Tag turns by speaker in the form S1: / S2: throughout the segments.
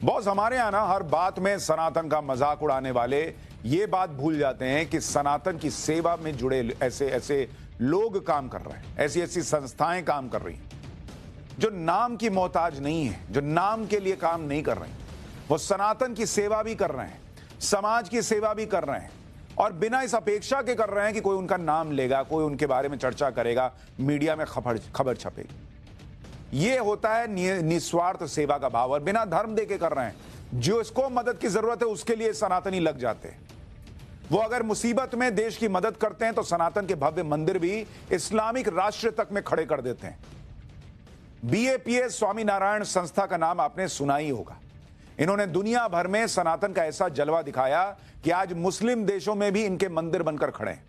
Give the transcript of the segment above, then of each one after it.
S1: Boss, हमारे यहाँ ना हर बात में सनातन का मजाक उड़ाने वाले ये बात भूल जाते हैं कि सनातन की सेवा में जुड़े ऐसे ऐसे लोग काम कर रहे हैं, ऐसी ऐसी संस्थाएं काम कर रही हैं जो नाम की मोहताज नहीं है, जो नाम के लिए काम नहीं कर रही। वो सनातन की सेवा भी कर रहे हैं, समाज की सेवा भी कर रहे हैं और बिना इस अपेक्षा के कर रहे हैं कि कोई उनका नाम लेगा, कोई उनके बारे में चर्चा करेगा, मीडिया में खबर छपेगी। ये होता है निस्वार्थ सेवा का भाव और बिना धर्म देके कर रहे हैं। जो इसको मदद की जरूरत है उसके लिए सनातनी लग जाते हैं। वो अगर मुसीबत में देश की मदद करते हैं तो सनातन के भव्य मंदिर भी इस्लामिक राष्ट्र तक में खड़े कर देते हैं। बीएपीएस स्वामी नारायण संस्था का नाम आपने सुना ही होगा। इन्होंने दुनिया भर में सनातन का ऐसा जलवा दिखाया कि आज मुस्लिम देशों में भी इनके मंदिर बनकर खड़े हैं।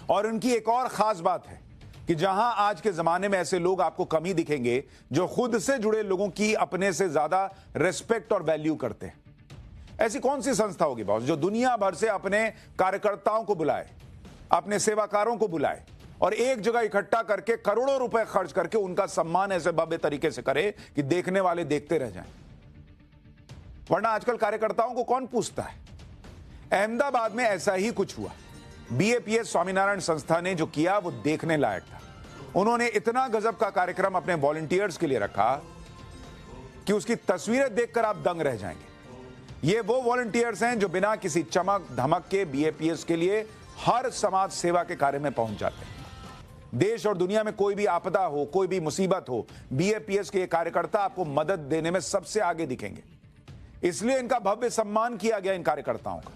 S1: और उनकी एक और खास बात है कि जहां आज के जमाने में ऐसे लोग आपको कम ही दिखेंगे जो खुद से जुड़े लोगों की अपने से ज्यादा रिस्पेक्ट और वैल्यू करते हैं। ऐसी कौन सी संस्था होगी बॉस जो दुनिया भर से अपने कार्यकर्ताओं को बुलाए, अपने सेवाकारों को बुलाए और एक जगह इकट्ठा करके करोड़ों रुपए खर्च करके उनका सम्मान ऐसे भव्य तरीके से करे कि देखने वाले देखते रह जाएं। वरना आजकल कार्यकर्ताओं को कौन पूछता है। अहमदाबाद में ऐसा ही कुछ हुआ। बीएपीएस स्वामीनारायण संस्था ने जो किया वो देखने लायक था। उन्होंने इतना गजब का कार्यक्रम अपने वॉलंटियर्स के लिए रखा कि उसकी तस्वीरें देखकर आप दंग रह जाएंगे। ये वो वॉलंटियर्स हैं जो बिना किसी चमक धमक के बीएपीएस के लिए हर समाज सेवा के कार्य में पहुंच जाते हैं। देश और दुनिया में कोई भी आपदा हो, कोई भी मुसीबत हो, बीएपीएस के कार्यकर्ता आपको मदद देने में सबसे आगे दिखेंगे। इसलिए इनका भव्य सम्मान किया गया इन कार्यकर्ताओं का।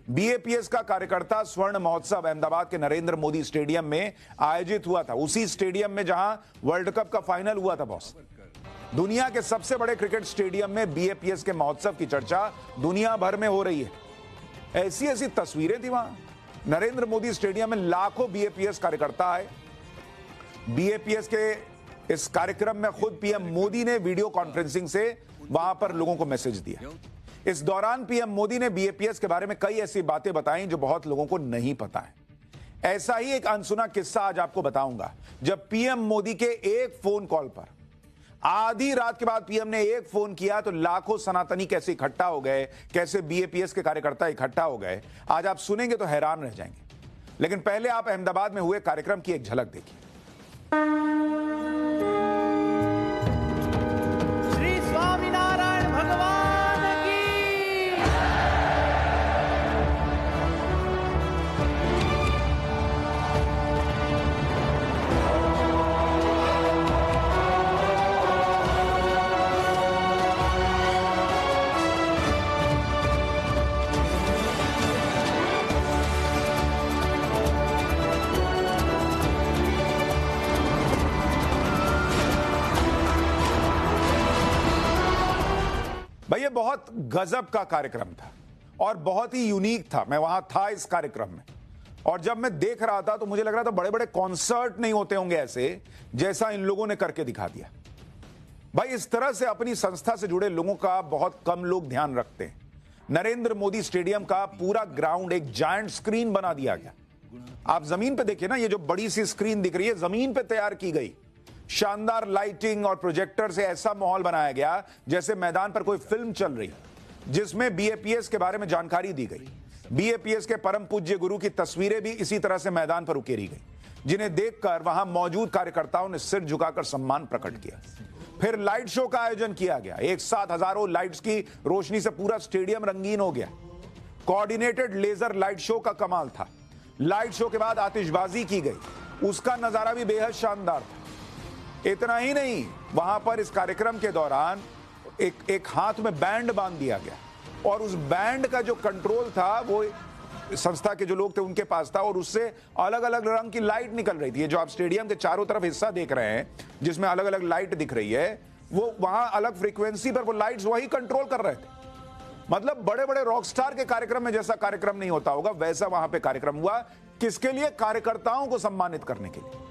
S1: बीएपीएस का कार्यकर्ता स्वर्ण महोत्सव अहमदाबाद के नरेंद्र मोदी स्टेडियम में आयोजित हुआ था। उसी स्टेडियम में जहां वर्ल्ड कप का फाइनल हुआ था बॉस। दुनिया के सबसे बड़े क्रिकेट स्टेडियम में बीएपीएस के महोत्सव की चर्चा दुनिया भर में हो रही है। ऐसी ऐसी तस्वीरें थी वहां। नरेंद्र मोदी स्टेडियम में लाखों बीएपीएस कार्यकर्ता आए। बीएपीएस के इस कार्यक्रम में खुद पीएम मोदी ने वीडियो कॉन्फ्रेंसिंग से वहां पर लोगों को मैसेज दिया। इस दौरान पीएम मोदी ने बीएपीएस के बारे में कई ऐसी बातें बताई जो बहुत लोगों को नहीं पता है। ऐसा ही एक अनसुना किस्सा आज आपको बताऊंगा। जब पीएम मोदी के एक फोन कॉल पर आधी रात के बाद पीएम ने एक फोन किया तो लाखों सनातनी कैसे इकट्ठा हो गए, कैसे बीएपीएस के कार्यकर्ता इकट्ठा हो गए, आज आप सुनेंगे तो हैरान रह जाएंगे। लेकिन पहले आप अहमदाबाद में हुए कार्यक्रम की एक झलक देखिए।
S2: श्री स्वामीनारायण भगवान की।
S1: भाई ये बहुत गजब का कार्यक्रम था और बहुत ही यूनिक था। मैं वहां था इस कार्यक्रम में और जब मैं देख रहा था तो मुझे लग रहा था बड़े बड़े कॉन्सर्ट नहीं होते होंगे ऐसे जैसा इन लोगों ने करके दिखा दिया। भाई इस तरह से अपनी संस्था से जुड़े लोगों का बहुत कम लोग ध्यान रखते हैं। नरेंद्र मोदी स्टेडियम का पूरा ग्राउंड एक जायंट स्क्रीन बना दिया गया। आप जमीन पे देखिए ना, ये जो बड़ी सी स्क्रीन दिख रही है जमीन पे तैयार की गई। शानदार लाइटिंग और प्रोजेक्टर से ऐसा माहौल बनाया गया जैसे मैदान पर कोई फिल्म चल रही, जिसमें बीएपीएस के बारे में जानकारी दी गई। बीएपीएस के परम पूज्य गुरु की तस्वीरें भी इसी तरह से मैदान पर उकेरी गई, जिन्हें देखकर वहां मौजूद कार्यकर्ताओं ने सिर झुकाकर सम्मान प्रकट किया। फिर लाइट शो का आयोजन किया गया। एक साथ हजारों लाइट्स की रोशनी से पूरा स्टेडियम रंगीन हो गया। कोऑर्डिनेटेड लेजर लाइट शो का कमाल था। लाइट शो के बाद आतिशबाजी की गई, उसका नजारा भी बेहद शानदार था। इतना ही नहीं, वहां पर इस कार्यक्रम के दौरान एक हाथ में बैंड बांध दिया गया और उस बैंड का जो कंट्रोल था वो संस्था के जो लोग थे उनके पास था और उससे अलग अलग रंग की लाइट निकल रही थी। ये जो आप स्टेडियम के चारों तरफ हिस्सा देख रहे हैं जिसमें अलग अलग लाइट दिख रही है, वो वहां अलग फ्रीक्वेंसी पर वो लाइट्स वही कंट्रोल कर रहे थे। मतलब बड़े बड़े रॉकस्टार के कार्यक्रम में जैसा कार्यक्रम नहीं होता होगा वैसा वहां पे कार्यक्रम हुआ। किसके लिए? कार्यकर्ताओं को सम्मानित करने के लिए।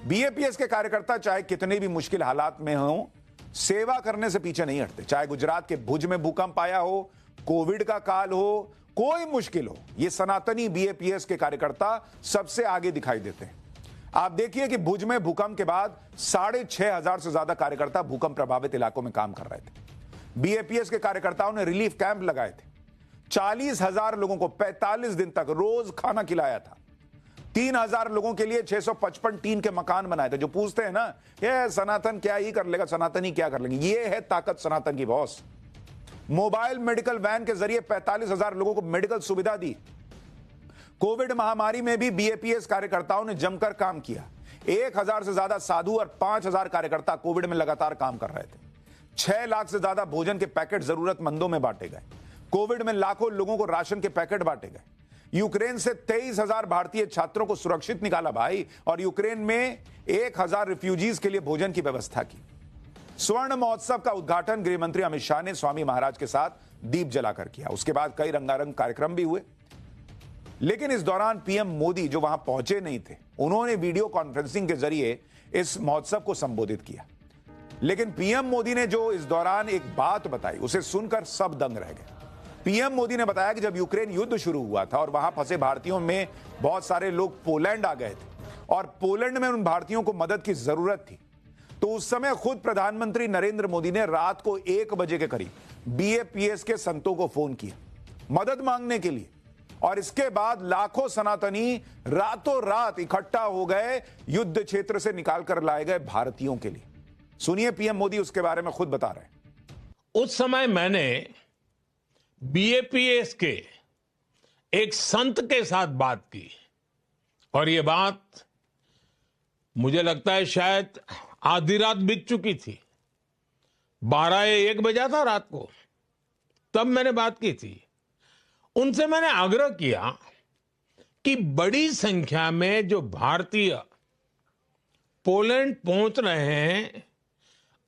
S1: बीएपीएस के कार्यकर्ता चाहे कितने भी मुश्किल हालात में हों, सेवा करने से पीछे नहीं हटते। चाहे गुजरात के भुज में भूकंप आया हो, कोविड का काल हो, कोई मुश्किल हो, ये सनातनी बीएपीएस के कार्यकर्ता सबसे आगे दिखाई देते हैं। आप देखिए कि भुज में भूकंप के बाद 6,500 से ज्यादा कार्यकर्ता भूकंप प्रभावित इलाकों में काम कर रहे थे। बीएपीएस के कार्यकर्ताओं ने रिलीफ कैंप लगाए थे। 40,000 लोगों को 45 दिन तक रोज खाना खिलाया था। 3,000 लोगों के लिए 655 टीन के मकान बनाए थे। जो पूछते हैं ना, ये सनातन क्या ही कर लेगा, सनातन ही क्या कर लेंगे, ये है ताकत सनातन की बॉस। मोबाइल मेडिकल वैन के जरिए 45,000 लोगों को मेडिकल सुविधा दी। कोविड महामारी में भी बीएपीएस कार्यकर्ताओं ने जमकर काम किया। 1,000 से ज्यादा साधु और 5,000 कार्यकर्ता कोविड में लगातार काम कर रहे थे। 6 लाख से ज्यादा भोजन के पैकेट जरूरतमंदों में बांटे गए। कोविड में लाखों लोगों को राशन के पैकेट बांटे गए। यूक्रेन से 23,000 भारतीय छात्रों को सुरक्षित निकाला भाई, और यूक्रेन में 1,000 रिफ्यूजीज के लिए भोजन की व्यवस्था की। स्वर्ण महोत्सव का उद्घाटन गृह मंत्री अमित शाह ने स्वामी महाराज के साथ दीप जलाकर किया। उसके बाद कई रंगारंग कार्यक्रम भी हुए। लेकिन इस दौरान पीएम मोदी जो वहां पहुंचे नहीं थे, उन्होंने वीडियो कॉन्फ्रेंसिंग के जरिए इस महोत्सव को संबोधित किया। लेकिन पीएम मोदी ने जो इस दौरान एक बात बताई, उसे सुनकर सब दंग रह गए। पीएम मोदी ने बताया कि जब यूक्रेन युद्ध शुरू हुआ था और वहां फंसे भारतीयों में बहुत सारे लोग पोलैंड आ गए थे और पोलैंड में उन भारतीयों को मदद की जरूरत थी, तो उस समय खुद प्रधानमंत्री नरेंद्र मोदी ने रात को 1 बजे के करीब बीएपीएस के संतों को फोन किया मदद मांगने के लिए, और इसके बाद लाखों सनातनी रातों रात इकट्ठा हो गए युद्ध क्षेत्र से निकालकर लाए गए भारतीयों के लिए। सुनिए पीएम मोदी उसके बारे में खुद बता रहे हैं।
S3: उस समय मैंने बीएपीएस के एक संत के साथ बात की, और यह बात मुझे लगता है शायद आधी रात बीत चुकी थी। 12 या 1 बजा था रात को, तब मैंने बात की थी। उनसे मैंने आग्रह किया कि बड़ी संख्या में जो भारतीय पोलैंड पहुंच रहे हैं,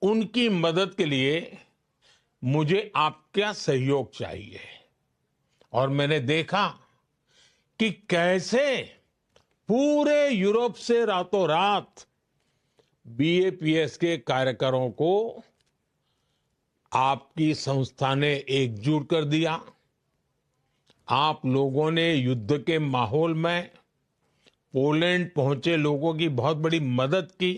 S3: उनकी मदद के लिए मुझे आपका सहयोग चाहिए। और मैंने देखा कि कैसे पूरे यूरोप से रातों रात बीएपीएस के कार्यकरों को आपकी संस्था ने एकजुट कर दिया। आप लोगों ने युद्ध के माहौल में पोलैंड पहुंचे लोगों की बहुत बड़ी मदद की।